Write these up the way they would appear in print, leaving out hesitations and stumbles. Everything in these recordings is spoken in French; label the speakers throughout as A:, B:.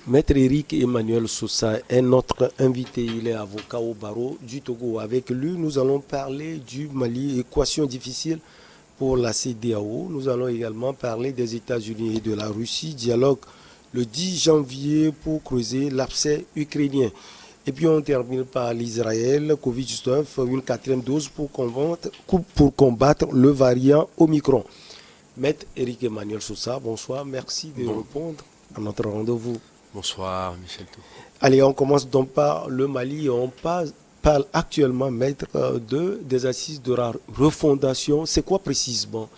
A: Maître Eric Emmanuel Sosa est notre invité. Il est avocat au barreau du Togo. Avec lui, nous allons parler du Mali, équation difficile pour la CEDEAO. Nous allons également parler des États-Unis et de la Russie. Dialogue le 10 janvier pour creuser l'abcès ukrainien. Et puis on termine par l'Israël, Covid-19, une quatrième dose pour combattre le variant Omicron. Maître Eric Emmanuel Sosa, bonsoir. Merci de répondre à notre rendez-vous.
B: Bonsoir, Michel.
A: Allez, on commence donc par le Mali. On parle actuellement, maître, des assises de la refondation. C'est quoi précisément?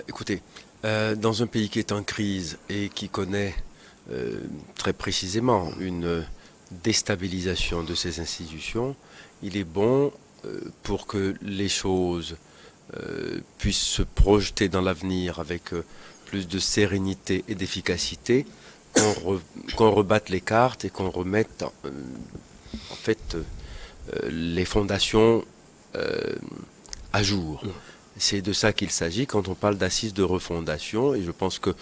B: Écoutez, dans un pays qui est en crise et qui connaît très précisément une déstabilisation de ses institutions, il est bon pour que les choses puissent se projeter dans l'avenir avec plus de sérénité et d'efficacité, qu'on rebatte les cartes et qu'on remette en fait les fondations à jour. C'est de ça qu'il s'agit quand on parle d'assises de refondation, et je pense que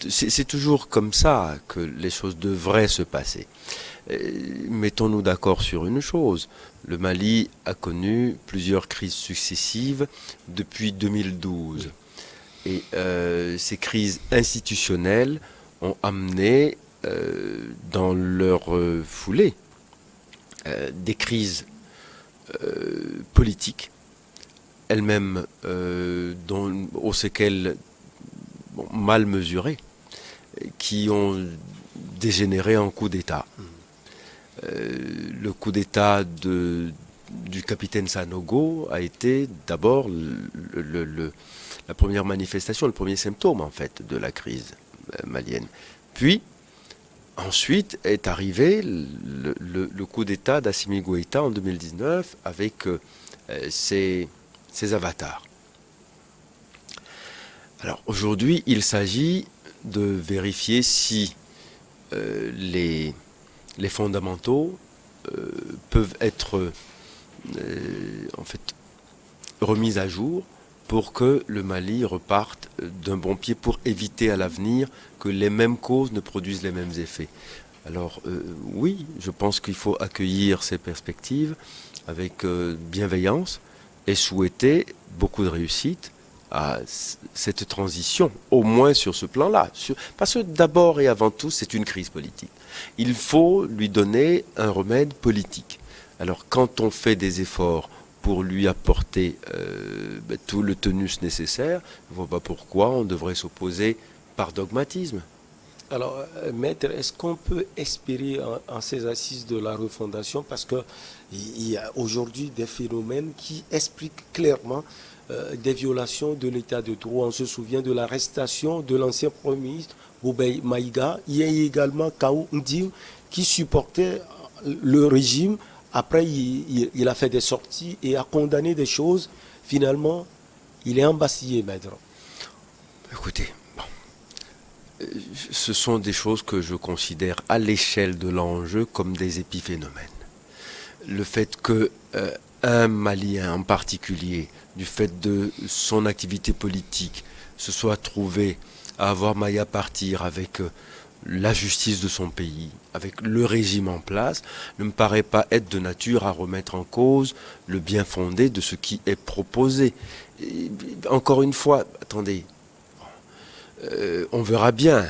B: c'est toujours comme ça que les choses devraient se passer. Mettons-nous d'accord sur une chose, le Mali a connu plusieurs crises successives depuis 2012, et ces crises institutionnelles ont amené dans leur foulée des crises politiques, elles-mêmes aux séquelles mal mesurées, qui ont dégénéré en coup d'État. Le coup d'État du capitaine Sanogo a été d'abord la première manifestation, le premier symptôme en fait de la crise malienne. Puis, ensuite est arrivé le coup d'État d'Assimi Goïta en 2019 avec ses avatars. Alors aujourd'hui, il s'agit de vérifier si les fondamentaux peuvent être en fait remis à jour pour que le Mali reparte d'un bon pied, pour éviter à l'avenir que les mêmes causes ne produisent les mêmes effets. Alors oui, je pense qu'il faut accueillir ces perspectives avec bienveillance et souhaiter beaucoup de réussite à cette transition, au moins sur ce plan-là. Parce que d'abord et avant tout, c'est une crise politique. Il faut lui donner un remède politique. Alors quand on fait des efforts pour lui apporter tout le tonus nécessaire, je ne vois pas pourquoi on devrait s'opposer par dogmatisme.
A: Alors, maître, est-ce qu'on peut espérer en ces assises de la refondation, parce qu'il y a aujourd'hui des phénomènes qui expliquent clairement des violations de l'état de droit. On se souvient de l'arrestation de l'ancien Premier ministre Boubei Maïga. Il y a également Kaou Ndim qui supportait le régime. Après, il a fait des sorties et a condamné des choses. Finalement, il est embastillé, maître.
B: Écoutez, ce sont des choses que je considère à l'échelle de l'enjeu comme des épiphénomènes. Le fait que un Malien en particulier, du fait de son activité politique, se soit trouvé à avoir maille à partir avec la justice de son pays, avec le régime en place, ne me paraît pas être de nature à remettre en cause le bien fondé de ce qui est proposé. Et, encore une fois, attendez, on verra bien,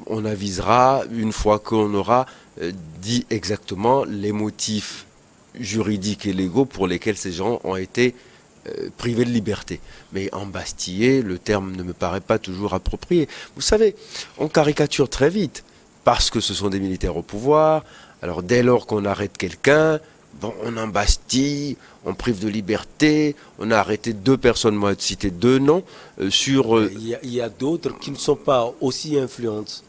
B: on avisera une fois qu'on aura dit exactement les motifs juridiques et légaux pour lesquels ces gens ont été privés de liberté. Mais embastiller, le terme ne me paraît pas toujours approprié. Vous savez, on caricature très vite, parce que ce sont des militaires au pouvoir. Alors dès lors qu'on arrête quelqu'un, bon, on embastille, on prive de liberté, on a arrêté 2 personnes, moi de citer 2 noms, sur...
A: Il y a d'autres qui ne sont pas aussi influentes.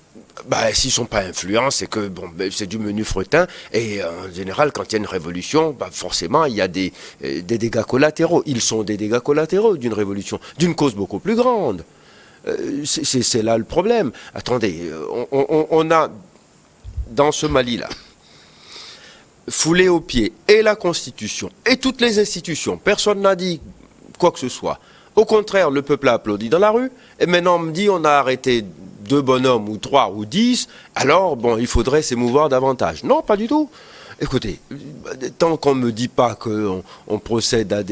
B: S'ils ne sont pas influents, c'est que c'est du menu fretin, et en général, quand il y a une révolution, forcément, il y a des dégâts collatéraux. Ils sont des dégâts collatéraux d'une révolution, d'une cause beaucoup plus grande. C'est là le problème. Attendez, on a, dans ce Mali-là, foulé aux pieds et la Constitution et toutes les institutions. Personne n'a dit quoi que ce soit. Au contraire, le peuple a applaudi dans la rue, et maintenant on me dit on a arrêté 2 bonhommes ou 3 ou 10, alors bon, il faudrait s'émouvoir davantage. Non, pas du tout. Écoutez, tant qu'on ne me dit pas qu'on procède à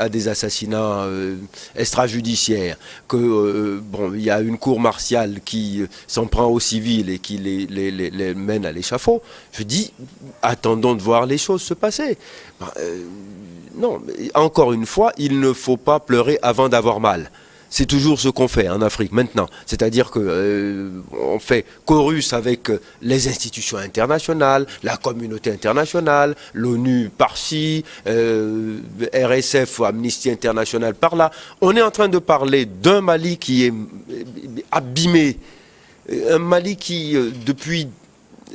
B: des assassinats extrajudiciaires, que bon, il y a une cour martiale qui s'en prend aux civils et qui les mène à l'échafaud, je dis, attendons de voir les choses se passer. Non, mais encore une fois, il ne faut pas pleurer avant d'avoir mal. C'est toujours ce qu'on fait en Afrique maintenant. C'est-à-dire qu'on fait chorus avec les institutions internationales, la communauté internationale, l'ONU par-ci, RSF ou Amnesty International par-là. On est en train de parler d'un Mali qui est abîmé. Un Mali qui, depuis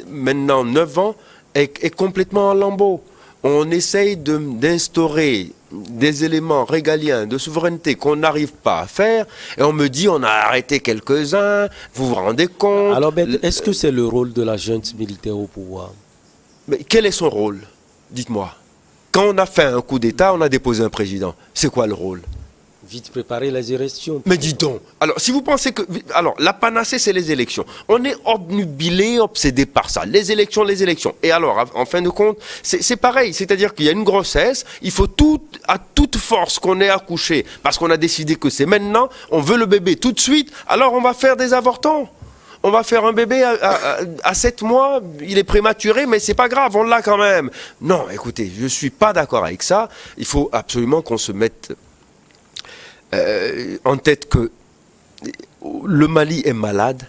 B: maintenant 9 ans, est complètement en lambeaux. On essaye d'instaurer des éléments régaliens de souveraineté qu'on n'arrive pas à faire, et on me dit on a arrêté quelques-uns, vous vous rendez compte?
A: Alors, est-ce que c'est le rôle de la junte militaire au pouvoir?
B: Mais quel est son rôle? Dites-moi. Quand on a fait un coup d'État, on a déposé un président. C'est quoi le rôle?
A: Vite préparer les élections.
B: Mais dis donc, alors si vous pensez que... Alors, la panacée, c'est les élections. On est obnubilé, obsédé par ça. Les élections, les élections. Et alors, en fin de compte, c'est pareil. C'est-à-dire qu'il y a une grossesse, il faut à toute force qu'on ait accouché, parce qu'on a décidé que c'est maintenant, on veut le bébé tout de suite, alors on va faire des avortons. On va faire un bébé à 7 mois, il est prématuré, mais c'est pas grave, on l'a quand même. Non, écoutez, je suis pas d'accord avec ça. Il faut absolument qu'on se mette... en tête que le Mali est malade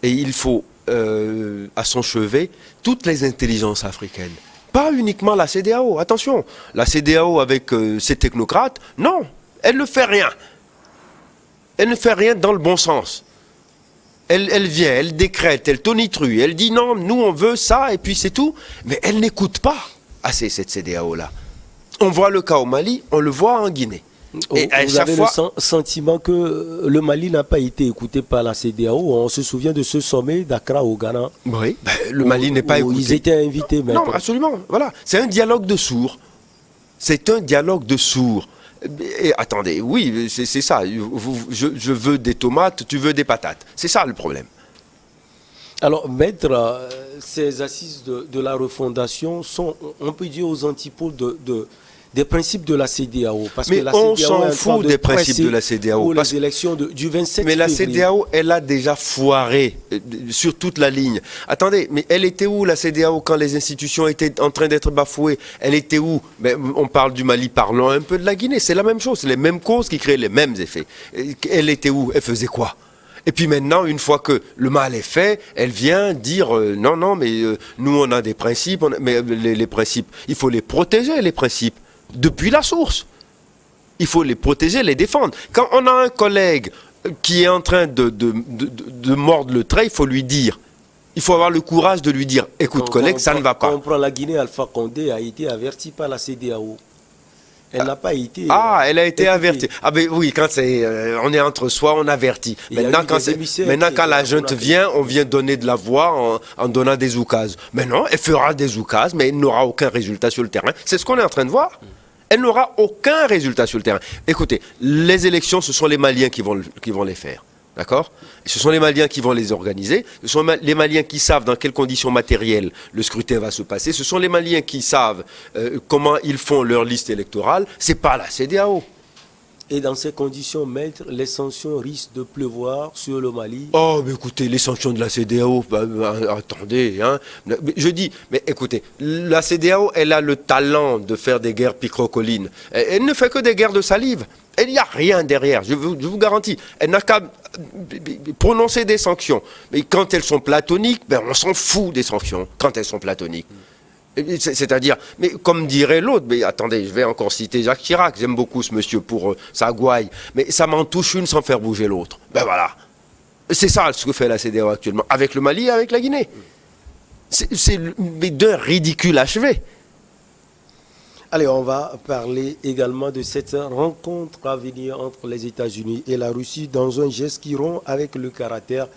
B: et il faut à son chevet toutes les intelligences africaines. Pas uniquement la CEDEAO, attention. La CEDEAO avec ses technocrates, non, elle ne fait rien. Elle ne fait rien dans le bon sens. Elle vient, elle décrète, elle tonitruit, elle dit non, nous on veut ça et puis c'est tout. Mais elle n'écoute pas assez cette CEDEAO-là. On voit le cas au Mali, on le voit en Guinée.
A: Et vous avez le sentiment que le Mali n'a pas été écouté par la CEDEAO. On se souvient de ce sommet d'Accra au Ghana.
B: Oui, le Mali n'est pas écouté.
A: Ils étaient invités. Mais
B: non, absolument. Voilà. C'est un dialogue de sourds. C'est un dialogue de sourds. Et attendez, oui, c'est ça. Je veux des tomates, tu veux des patates. C'est ça le problème.
A: Alors, maître, ces assises de la refondation sont, on peut dire, aux antipodes des principes de la CEDEAO. Parce
B: mais
A: que la
B: on
A: CEDEAO
B: s'en fout des principes de la CEDEAO.
A: Pour les élections du 27
B: mais la
A: février.
B: CEDEAO, elle a déjà foiré sur toute la ligne. Attendez, mais elle était où la CEDEAO quand les institutions étaient en train d'être bafouées? Elle était où? Mais on parle du Mali, parlons un peu de la Guinée. C'est la même chose, c'est les mêmes causes qui créent les mêmes effets. Elle était où? Elle faisait quoi? Et puis maintenant, une fois que le mal est fait, elle vient dire non, mais nous on a des principes, mais les principes, il faut les protéger, les principes. Depuis la source. Il faut les protéger, les défendre. Quand on a un collègue qui est en train de mordre le trait, il faut lui dire. Il faut avoir le courage de lui dire, écoute collègue, ça ne va pas.
A: Quand on prend la Guinée, Alpha Condé a été averti par la CEDEAO. Elle n'a pas été...
B: elle a été avertie. Ah ben oui, quand on est entre soi, on avertit. Maintenant, quand la junte vient, on vient donner de la voix en donnant des oukases. Mais non, elle fera des oukases, mais elle n'aura aucun résultat sur le terrain. C'est ce qu'on est en train de voir. Elle n'aura aucun résultat sur le terrain. Écoutez, les élections, ce sont les Maliens qui vont les faire. D'accord? Ce sont les Maliens qui vont les organiser. Ce sont les Maliens qui savent dans quelles conditions matérielles le scrutin va se passer. Ce sont les Maliens qui savent comment ils font leur liste électorale. C'est pas la CEDEAO.
A: Et dans ces conditions, maître, les sanctions risquent de pleuvoir sur le Mali.
B: Oh, mais écoutez, les sanctions de la CEDEAO, attendez, hein. Je dis, mais écoutez, la CEDEAO, elle a le talent de faire des guerres picrocolines. Elle ne fait que des guerres de salive. Il n'y a rien derrière, je vous garantis. Elle n'a qu'à prononcer des sanctions. Mais quand elles sont platoniques, on s'en fout des sanctions quand elles sont platoniques. C'est-à-dire, mais comme dirait l'autre, mais attendez, je vais encore citer Jacques Chirac, j'aime beaucoup ce monsieur pour sa gouaille, mais ça m'en touche une sans faire bouger l'autre. Ben voilà. C'est ça ce que fait la CEDEAO actuellement, avec le Mali et avec la Guinée. C'est d'un ridicule achevé.
A: Allez, on va parler également de cette rencontre à venir entre les États-Unis et la Russie dans un geste qui rompt avec le caractère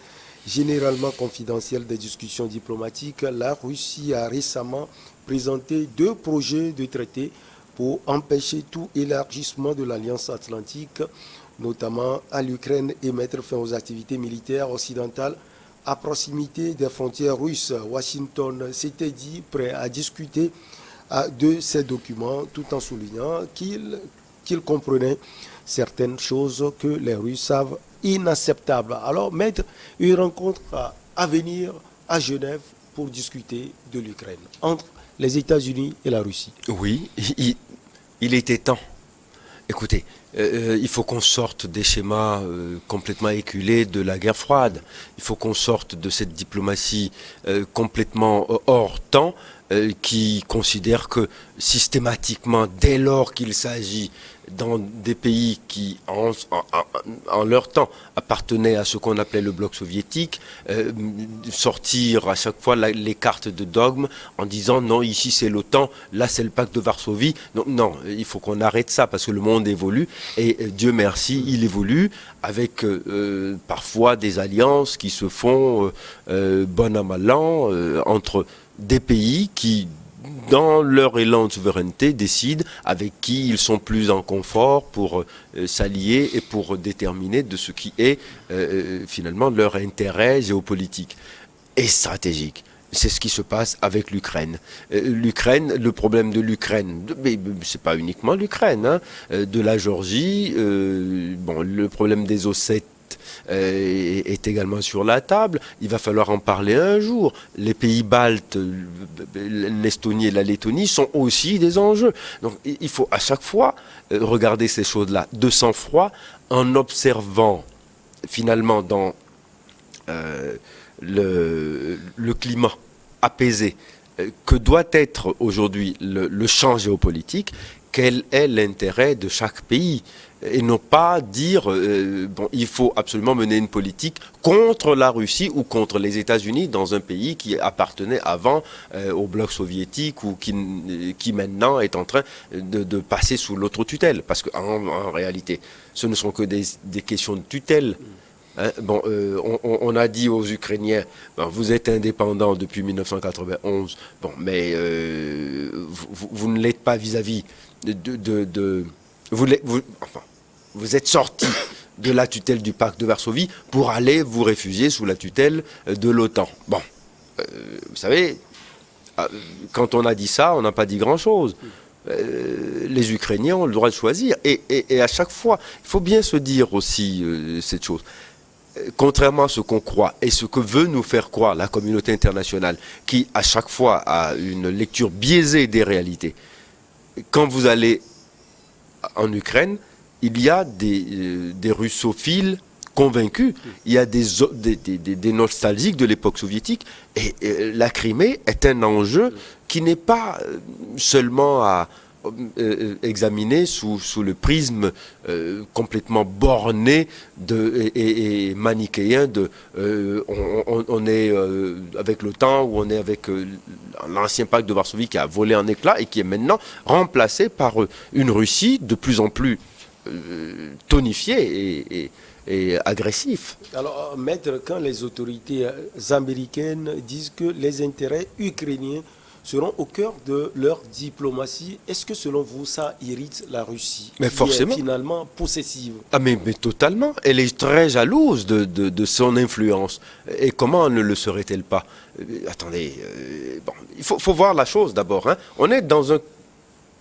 A: généralement confidentiel des discussions diplomatiques. La Russie a récemment présenté 2 projets de traité pour empêcher tout élargissement de l'Alliance atlantique notamment à l'Ukraine, et mettre fin aux activités militaires occidentales à proximité des frontières russes. Washington s'était dit prêt à discuter de ces documents tout en soulignant qu'il comprenait certaines choses que les Russes savent inacceptables. Alors, mettre une rencontre à venir à Genève pour discuter de l'Ukraine entre les États-Unis et la Russie.
B: Oui, il était temps. Écoutez, il faut qu'on sorte des schémas complètement éculés de la guerre froide. Il faut qu'on sorte de cette diplomatie complètement hors temps qui considère que systématiquement, dès lors qu'il s'agit dans des pays qui, en leur temps, appartenaient à ce qu'on appelait le bloc soviétique, sortir à chaque fois les cartes de dogme en disant non, ici c'est l'OTAN, là c'est le pacte de Varsovie. Non, non, il faut qu'on arrête ça parce que le monde évolue et Dieu merci, il évolue avec parfois des alliances qui se font bon an mal an entre des pays qui, dans leur élan de souveraineté, décident avec qui ils sont plus en confort pour s'allier et pour déterminer de ce qui est finalement leur intérêt géopolitique et stratégique. C'est ce qui se passe avec l'Ukraine. L'Ukraine, le problème de l'Ukraine, mais c'est pas uniquement l'Ukraine, hein, de la Géorgie, bon, le problème des Ossètes est également sur la table. Il va falloir en parler un jour. Les pays baltes, l'Estonie et la Lettonie sont aussi des enjeux. Donc il faut à chaque fois regarder ces choses-là de sang-froid en observant finalement dans le climat apaisé que doit être aujourd'hui le champ géopolitique. Quel est l'intérêt de chaque pays et non pas dire bon, il faut absolument mener une politique contre la Russie ou contre les États-Unis dans un pays qui appartenait avant au bloc soviétique ou qui maintenant est en train de passer sous l'autre tutelle. Parce qu'en réalité, ce ne sont que des questions de tutelle. Hein, bon, on a dit aux Ukrainiens, ben, vous êtes indépendants depuis 1991, bon, mais vous ne l'êtes pas vis-à-vis vous êtes sortis de la tutelle du pacte de Varsovie pour aller vous réfugier sous la tutelle de l'OTAN. Bon, vous savez, quand on a dit ça, on n'a pas dit grand-chose. Les Ukrainiens ont le droit de choisir. Et à chaque fois, il faut bien se dire aussi cette chose. Contrairement à ce qu'on croit et ce que veut nous faire croire la communauté internationale, qui à chaque fois a une lecture biaisée des réalités, quand vous allez en Ukraine, il y a des russophiles convaincus, il y a des nostalgiques de l'époque soviétique, et la Crimée est un enjeu qui n'est pas seulement à examiné sous le prisme complètement borné et manichéen de on est avec l'OTAN ou on est avec l'ancien pacte de Varsovie qui a volé en éclats et qui est maintenant remplacé par une Russie de plus en plus tonifiée et agressif.
A: Alors, maître, quand les autorités américaines disent que les intérêts ukrainiens seront au cœur de leur diplomatie, est-ce que selon vous, ça irrite la Russie,
B: mais forcément,
A: qui est finalement possessive?
B: Ah mais totalement. Elle est très jalouse de son influence. Et comment ne le serait-elle pas? Attendez, bon, il faut voir la chose d'abord. Hein. On est dans un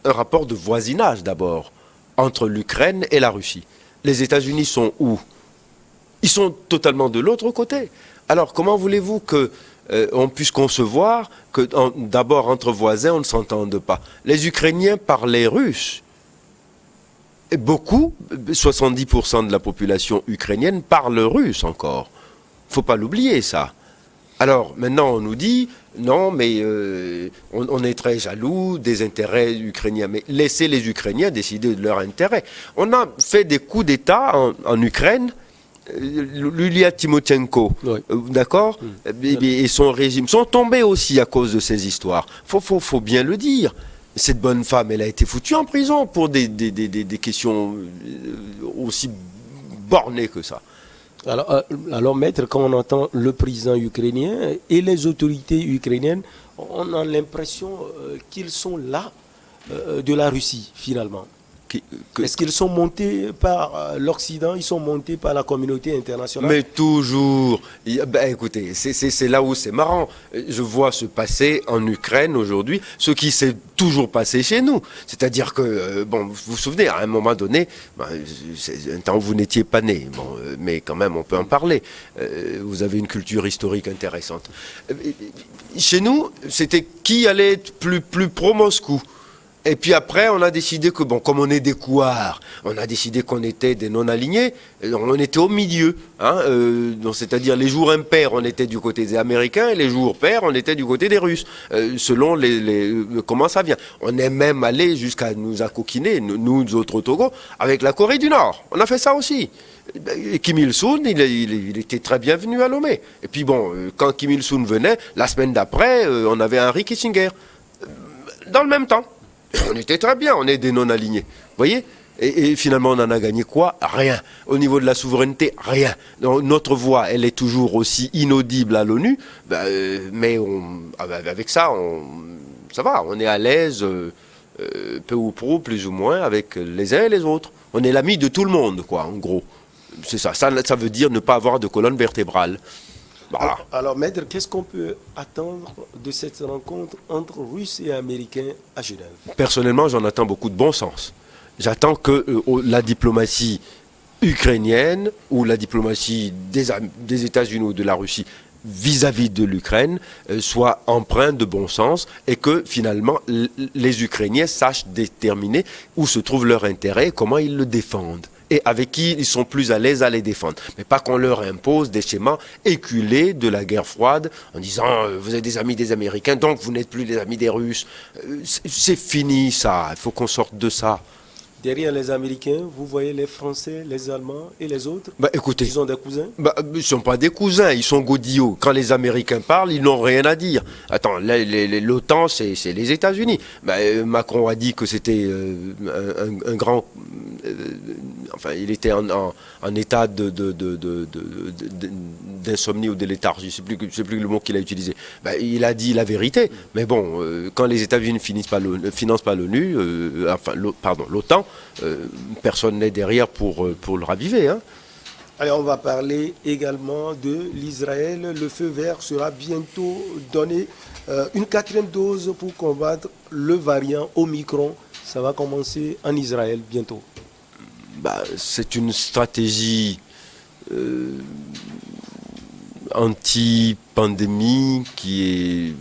B: rapport de voisinage d'abord entre l'Ukraine et la Russie. Les États-Unis sont où? Ils sont totalement de l'autre côté. Alors comment voulez-vous que on puisse concevoir que d'abord entre voisins on ne s'entende pas? Les Ukrainiens parlaient russe. Et beaucoup, 70% de la population ukrainienne parle russe encore. Il ne faut pas l'oublier ça. Alors maintenant on nous dit non mais on est très jaloux des intérêts ukrainiens. Mais laissez les Ukrainiens décider de leurs intérêts. On a fait des coups d'État en Ukraine. Yulia Tymoshenko, oui. D'accord, et son régime sont tombés aussi à cause de ces histoires. Faut bien le dire. Cette bonne femme, elle a été foutue en prison pour des questions aussi bornées que ça.
A: Alors, maître, quand on entend le président ukrainien et les autorités ukrainiennes, on a l'impression qu'ils sont là de la Russie, finalement. Est-ce qu'ils sont montés par l'Occident, ils sont montés par la communauté internationale?
B: Mais toujours. Écoutez, c'est là où c'est marrant. Je vois se passer en Ukraine aujourd'hui ce qui s'est toujours passé chez nous. C'est-à-dire que, vous vous souvenez, à un moment donné, c'est un temps où vous n'étiez pas né, mais quand même on peut en parler. Vous avez une culture historique intéressante. Chez nous, c'était qui allait être plus pro-Moscou. Et puis après, on a décidé que, comme on est des couards, on a décidé qu'on était des non-alignés, on était au milieu. C'est-à-dire les jours impairs, on était du côté des Américains, et les jours pairs, on était du côté des Russes, selon comment ça vient. On est même allé jusqu'à nous accoquiner, nous autres au Togo, avec la Corée du Nord. On a fait ça aussi. Kim Il-sung, il était très bienvenu à Lomé. Et puis quand Kim Il-sung venait, la semaine d'après, on avait Henry Kissinger. Dans le même temps. On était très bien, on est des non-alignés. Vous voyez ? Et finalement, on en a gagné quoi ? Rien. Au niveau de la souveraineté, rien. Donc, notre voix, elle est toujours aussi inaudible à l'ONU, mais avec ça, ça va, on est à l'aise, peu ou prou, plus ou moins, avec les uns et les autres. On est l'ami de tout le monde, quoi, en gros. C'est ça. Ça veut dire ne pas avoir de colonne vertébrale.
A: Voilà. Alors, maître, qu'est-ce qu'on peut attendre de cette rencontre entre Russes et Américains à Genève ?
B: Personnellement, j'en attends beaucoup de bon sens. J'attends que la diplomatie ukrainienne ou la diplomatie des États-Unis ou de la Russie vis-à-vis de l'Ukraine soit empreinte de bon sens et que finalement les Ukrainiens sachent déterminer où se trouve leur intérêt et comment ils le défendent. Et avec qui ils sont plus à l'aise à les défendre. Mais pas qu'on leur impose des schémas éculés de la guerre froide en disant vous êtes des amis des Américains, donc vous n'êtes plus des amis des Russes. C'est fini ça, il faut qu'on sorte de ça.
A: Derrière les Américains, vous voyez les Français, les Allemands et les autres.
B: Écoutez,
A: ils ont des cousins.
B: Ils ne sont pas des cousins, ils sont godillots. Quand les Américains parlent, ils n'ont rien à dire. Attends, l'OTAN, c'est les États-Unis. Macron a dit que c'était un grand... il était en état d'insomnie ou de léthargie, je ne sais plus le mot qu'il a utilisé. Il a dit la vérité. Mais quand les États-Unis ne financent pas l'ONU, l'OTAN, personne n'est derrière pour le raviver. Hein.
A: Allez, on va parler également de l'Israël. Le feu vert sera bientôt donné. Une 4e dose pour combattre le variant Omicron. Ça va commencer en Israël bientôt.
B: C'est une stratégie anti-pandémie qui est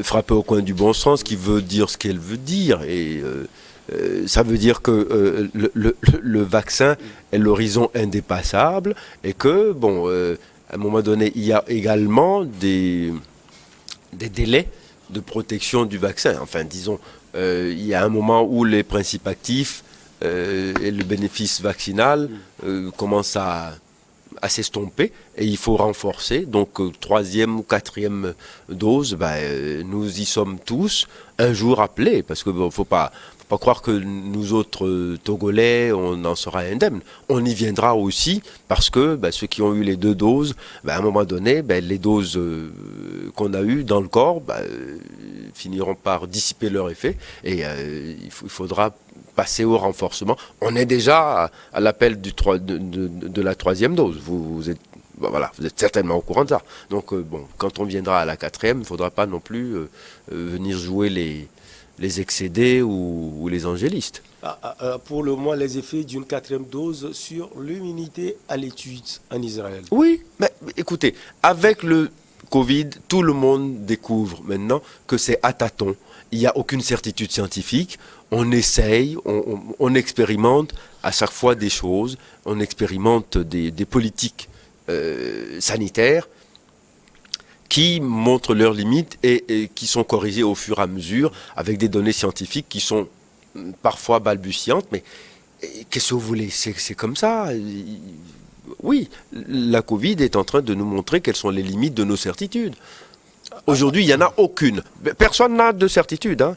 B: frappée au coin du bon sens, qui veut dire ce qu'elle veut dire. Et ça veut dire que le vaccin est l'horizon indépassable et que, à un moment donné, il y a également des délais de protection du vaccin. Enfin, disons, il y a un moment où les principes actifs et le bénéfice vaccinal commencent à s'estomper et il faut renforcer. Donc, 3e ou 4e dose, nous y sommes tous un jour appelés parce que faut pas croire que nous autres Togolais, on en sera indemnes. On y viendra aussi parce que ceux qui ont eu les 2 doses, à un moment donné, les doses qu'on a eues dans le corps finiront par dissiper leur effet et il faudra passer au renforcement. On est déjà à l'appel de la 3e dose. Vous êtes certainement au courant de ça. Donc, quand on viendra à la 4e, il ne faudra pas non plus venir jouer les excédés ou les angélistes.
A: Pour le moment, les effets d'une 4e dose sur l'immunité à l'étude en Israël.
B: Oui, mais écoutez, avec le Covid, tout le monde découvre maintenant que c'est à tâtons. Il n'y a aucune certitude scientifique. On essaye, on expérimente à chaque fois des choses. On expérimente des politiques sanitaires qui montrent leurs limites et qui sont corrigées au fur et à mesure avec des données scientifiques qui sont parfois balbutiantes. Mais qu'est-ce que vous voulez ? C'est comme ça. Oui, la Covid est en train de nous montrer quelles sont les limites de nos certitudes. Aujourd'hui, il n'y en a aucune. Personne n'a de certitude. Hein.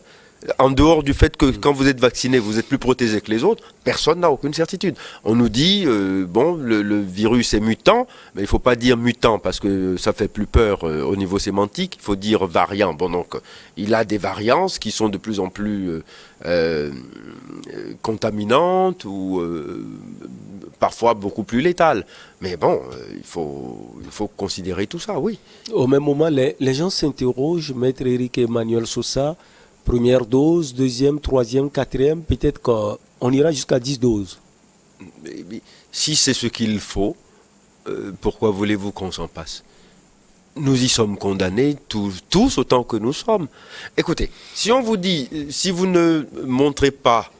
B: En dehors du fait que quand vous êtes vacciné, vous êtes plus protégé que les autres, personne n'a aucune certitude. On nous dit, bon, le virus est mutant, mais il ne faut pas dire mutant parce que ça fait plus peur au niveau sémantique, il faut dire variant. Bon, donc, il a des variances qui sont de plus en plus contaminantes ou parfois beaucoup plus létales. Mais bon, il faut considérer tout ça, oui.
A: Au même moment, les gens s'interrogent, Maître Eric Emmanuel Sosa, première dose, deuxième, troisième, quatrième, peut-être qu'on ira jusqu'à 10 doses.
B: Mais si c'est ce qu'il faut, pourquoi voulez-vous qu'on s'en passe? Nous y sommes condamnés tous autant que nous sommes. Écoutez, si on vous dit, si vous ne montrez pas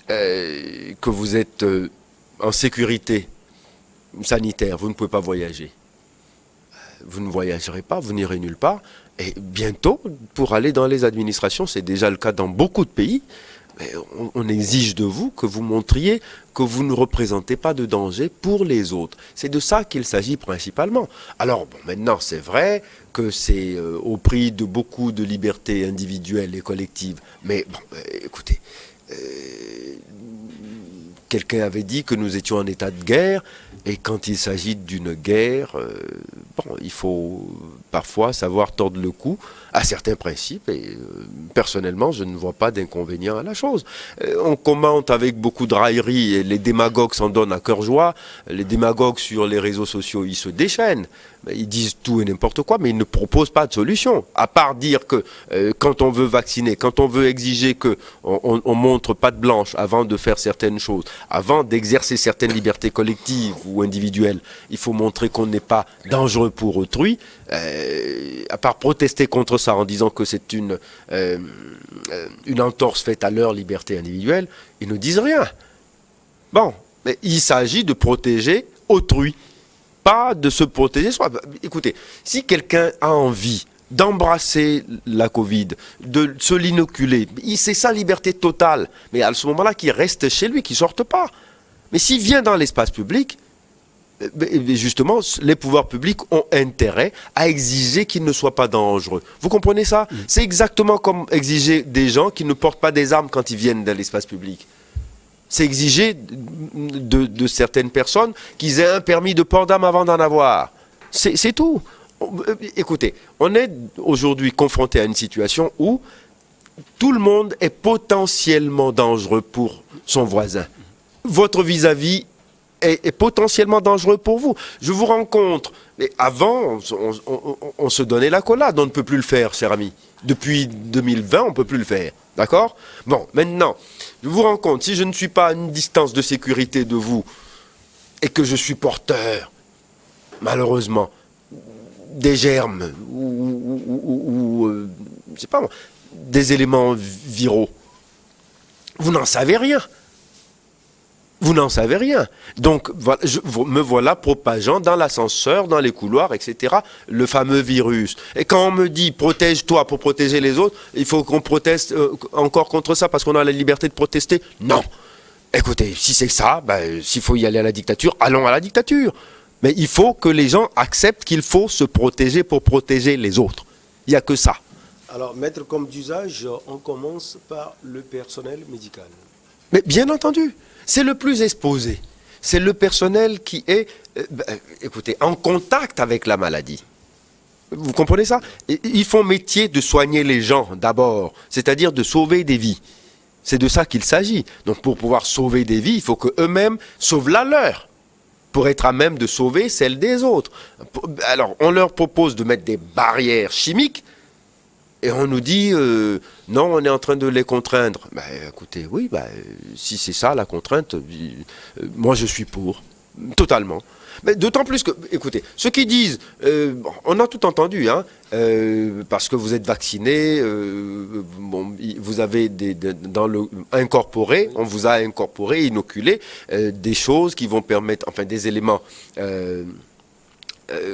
B: que vous êtes en sécurité sanitaire, vous ne pouvez pas voyager. Vous ne voyagerez pas, vous n'irez nulle part. Et bientôt, pour aller dans les administrations, c'est déjà le cas dans beaucoup de pays, mais on exige de vous que vous montriez que vous ne représentez pas de danger pour les autres. C'est de ça qu'il s'agit principalement. Alors, bon, maintenant, c'est vrai que c'est au prix de beaucoup de libertés individuelles et collectives. Mais, bon, écoutez, quelqu'un avait dit que nous étions en état de guerre, et quand il s'agit d'une guerre, bon, il faut parfois savoir tordre le cou à certains principes, et personnellement, je ne vois pas d'inconvénient à la chose. On commente avec beaucoup de raillerie, et les démagogues s'en donnent à cœur joie. Les démagogues sur les réseaux sociaux, ils se déchaînent. Ils disent tout et n'importe quoi, mais ils ne proposent pas de solution. À part dire que quand on veut vacciner, quand on veut exiger qu'on montre patte blanche avant de faire certaines choses, avant d'exercer certaines libertés collectives ou individuelles, il faut montrer qu'on n'est pas dangereux pour autrui. À part protester contre ça en disant que c'est une entorse faite à leur liberté individuelle, ils ne disent rien. Bon, mais il s'agit de protéger autrui, pas de se protéger soi. Écoutez, si quelqu'un a envie d'embrasser la Covid, de se l'inoculer, c'est sa liberté totale. Mais à ce moment-là, qu'il reste chez lui, qu'il ne sorte pas. Mais s'il vient dans l'espace public, justement, les pouvoirs publics ont intérêt à exiger qu'il ne soit pas dangereux. Vous comprenez ça? C'est exactement comme exiger des gens qui ne portent pas des armes quand ils viennent dans l'espace public. C'est exiger de certaines personnes qu'ils aient un permis de port d'armes avant d'en avoir. C'est tout. Écoutez, on est aujourd'hui confronté à une situation où tout le monde est potentiellement dangereux pour son voisin. Votre vis-à-vis est potentiellement dangereux pour vous. Je vous rencontre. Mais avant, on se donnait l'accolade. On ne peut plus le faire, cher ami. Depuis 2020, on ne peut plus le faire. D'accord? Bon, maintenant, je vous rencontre. Si je ne suis pas à une distance de sécurité de vous et que je suis porteur, malheureusement, des germes ou je sais pas moi, des éléments viraux, vous n'en savez rien. Vous n'en savez rien. Donc, voilà, me voilà propageant dans l'ascenseur, dans les couloirs, etc., le fameux virus. Et quand on me dit « protège-toi pour protéger les autres », il faut qu'on proteste encore contre ça parce qu'on a la liberté de protester. Non. Écoutez, si c'est ça, s'il faut y aller à la dictature, allons à la dictature. Mais il faut que les gens acceptent qu'il faut se protéger pour protéger les autres. Il n'y a que ça.
A: Alors, maître, comme d'usage, on commence par le personnel médical.
B: Mais bien entendu. C'est le plus exposé. C'est le personnel qui est, écoutez, en contact avec la maladie. Vous comprenez ça? Ils font métier de soigner les gens d'abord, c'est-à-dire de sauver des vies. C'est de ça qu'il s'agit. Donc pour pouvoir sauver des vies, il faut qu'eux-mêmes sauvent la leur, pour être à même de sauver celle des autres. Alors on leur propose de mettre des barrières chimiques, et on nous dit, non, on est en train de les contraindre. Écoutez, oui, si c'est ça la contrainte, moi je suis pour, totalement. Mais d'autant plus que, écoutez, ceux qui disent, on a tout entendu, hein, parce que vous êtes vacciné, vous avez incorporé, on vous a incorporé, inoculé, des choses qui vont permettre, enfin des éléments,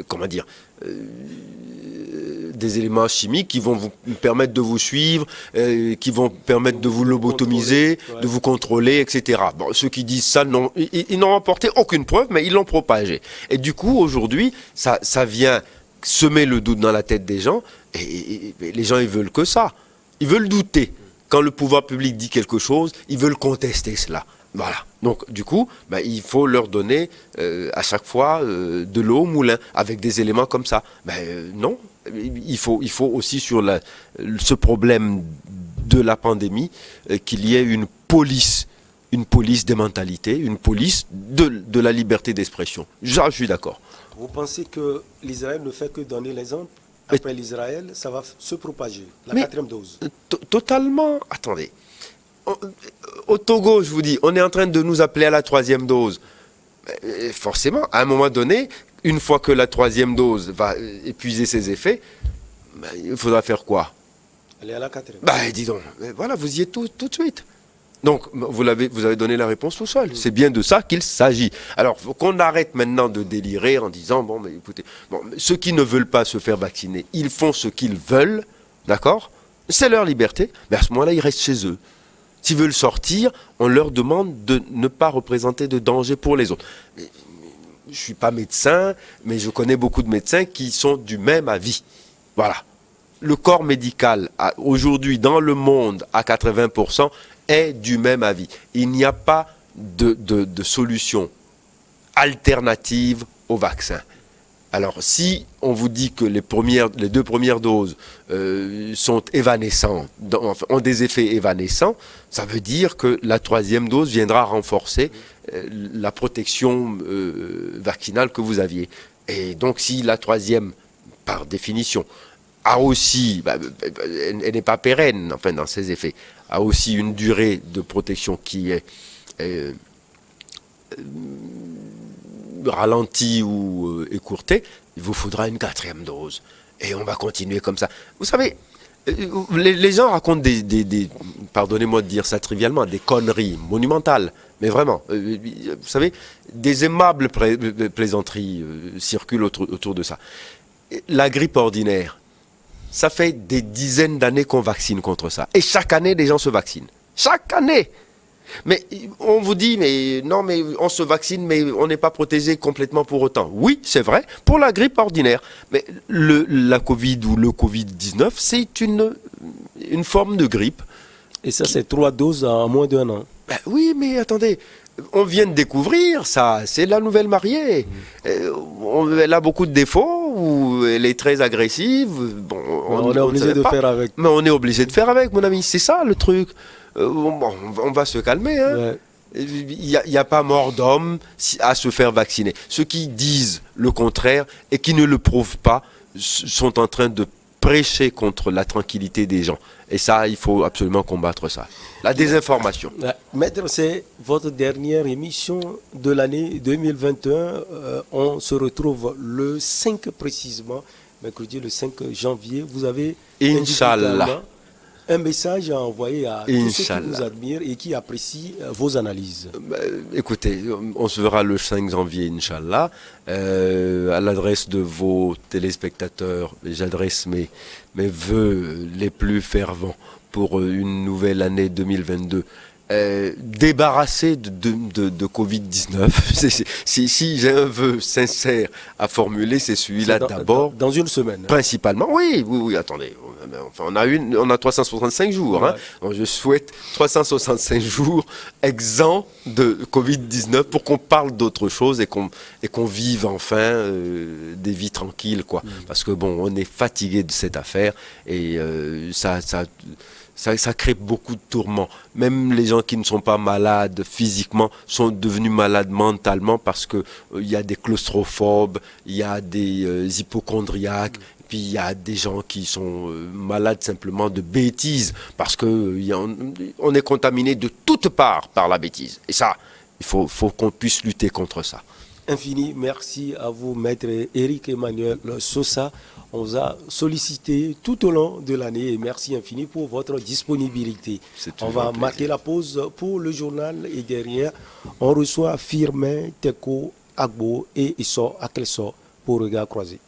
B: comment dire, des éléments chimiques qui vont vous permettre de vous suivre, qui vont permettre de vous lobotomiser, de vous contrôler, etc. Bon, ceux qui disent ça, ils n'ont apporté aucune preuve, mais ils l'ont propagé. Et du coup, aujourd'hui, ça vient semer le doute dans la tête des gens, et les gens, ils veulent que ça. Ils veulent douter. quand le pouvoir public dit quelque chose, ils veulent contester cela. Voilà. Donc, du coup, il faut leur donner à chaque fois de l'eau au moulin avec des éléments comme ça. Non, il faut aussi sur ce problème de la pandémie qu'il y ait une police des mentalités, une police de la liberté d'expression. Je suis d'accord.
A: Vous pensez que l'Israël ne fait que donner l'exemple? Après l'Israël, ça va se propager, la 4e dose.
B: Totalement. Attendez. Au Togo, je vous dis, on est en train de nous appeler à la 3e dose. Forcément, à un moment donné, une fois que la 3e dose va épuiser ses effets, il faudra faire quoi?
A: Aller à la 4e.
B: Dis donc, voilà, vous y êtes tout de suite. Donc, vous avez donné la réponse tout seul. C'est bien de ça qu'il s'agit. Alors, il faut qu'on arrête maintenant de délirer en disant, écoutez, ceux qui ne veulent pas se faire vacciner, ils font ce qu'ils veulent, d'accord? C'est leur liberté, mais à ce moment-là, ils restent chez eux. S'ils veulent sortir, on leur demande de ne pas représenter de danger pour les autres. Je ne suis pas médecin, mais je connais beaucoup de médecins qui sont du même avis. Voilà. Le corps médical, aujourd'hui, dans le monde, à 80%, est du même avis. Il n'y a pas de solution alternative au vaccin. Alors, si on vous dit que les 2 premières doses sont évanescentes, ont des effets évanescents, ça veut dire que la 3e dose viendra renforcer la protection vaccinale que vous aviez. Et donc, si la 3e, par définition, a aussi, elle n'est pas pérenne, enfin, dans ses effets, a aussi une durée de protection qui est ralentie ou écourtée, il vous faudra une 4e dose. Et on va continuer comme ça. Vous savez, les gens racontent pardonnez-moi de dire ça trivialement, des conneries monumentales. Mais vraiment, vous savez, des aimables plaisanteries circulent autour de ça. La grippe ordinaire, ça fait des dizaines d'années qu'on vaccine contre ça. Et chaque année, les gens se vaccinent. Chaque année. Mais on vous dit, mais non, mais on se vaccine, mais on n'est pas protégé complètement pour autant. Oui, c'est vrai, pour la grippe ordinaire. Mais la Covid ou le Covid-19, c'est une forme de grippe.
A: Et ça, c'est 3 doses en moins d'1 an.
B: Oui, mais attendez, on vient de découvrir ça, c'est la nouvelle mariée. Elle a beaucoup de défauts, ou elle est très agressive.
A: On est obligé de faire avec.
B: Mais on est obligé de faire avec, mon ami, c'est ça le truc. On va se calmer. Hein. Ouais. Il n'y a pas mort d'homme à se faire vacciner. Ceux qui disent le contraire et qui ne le prouvent pas sont en train de prêcher contre la tranquillité des gens. Et ça, il faut absolument combattre ça. La désinformation.
A: Maître, c'est votre dernière émission de l'année 2021. On se retrouve le 5 précisément, mercredi le 5 janvier. Vous avez
B: Inch'Allah
A: un message à envoyer à tous ceux qui vous admirent et qui apprécient vos analyses.
B: Écoutez, on se verra le 5 janvier, Inch'Allah. À l'adresse de vos téléspectateurs, j'adresse mes vœux les plus fervents pour une nouvelle année 2022. Débarrassé de Covid-19. Si j'ai un vœu sincère à formuler, c'est celui-là d'abord.
A: Dans une semaine.
B: Principalement, oui, attendez. Enfin, on a 365 jours. Ouais. Hein. Donc je souhaite 365 jours exempts de Covid-19 pour qu'on parle d'autre chose et qu'on vive enfin des vies tranquilles, quoi. Parce que on est fatigué de cette affaire et ça crée beaucoup de tourments. Même les gens qui ne sont pas malades physiquement sont devenus malades mentalement parce qu'il y a des claustrophobes, il y a des hypochondriaques, puis il y a des gens qui sont malades simplement de bêtises parce qu'on est contaminé de toutes parts par la bêtise. Et ça, il faut qu'on puisse lutter contre ça.
A: Infini merci à vous, maître Éric Emmanuel Sosa. On vous a sollicité tout au long de l'année et merci infini pour votre disponibilité. On va marquer la pause pour le journal et derrière, on reçoit Firmin, Teko, Agbo et Isso Akelso pour Regard Croisé.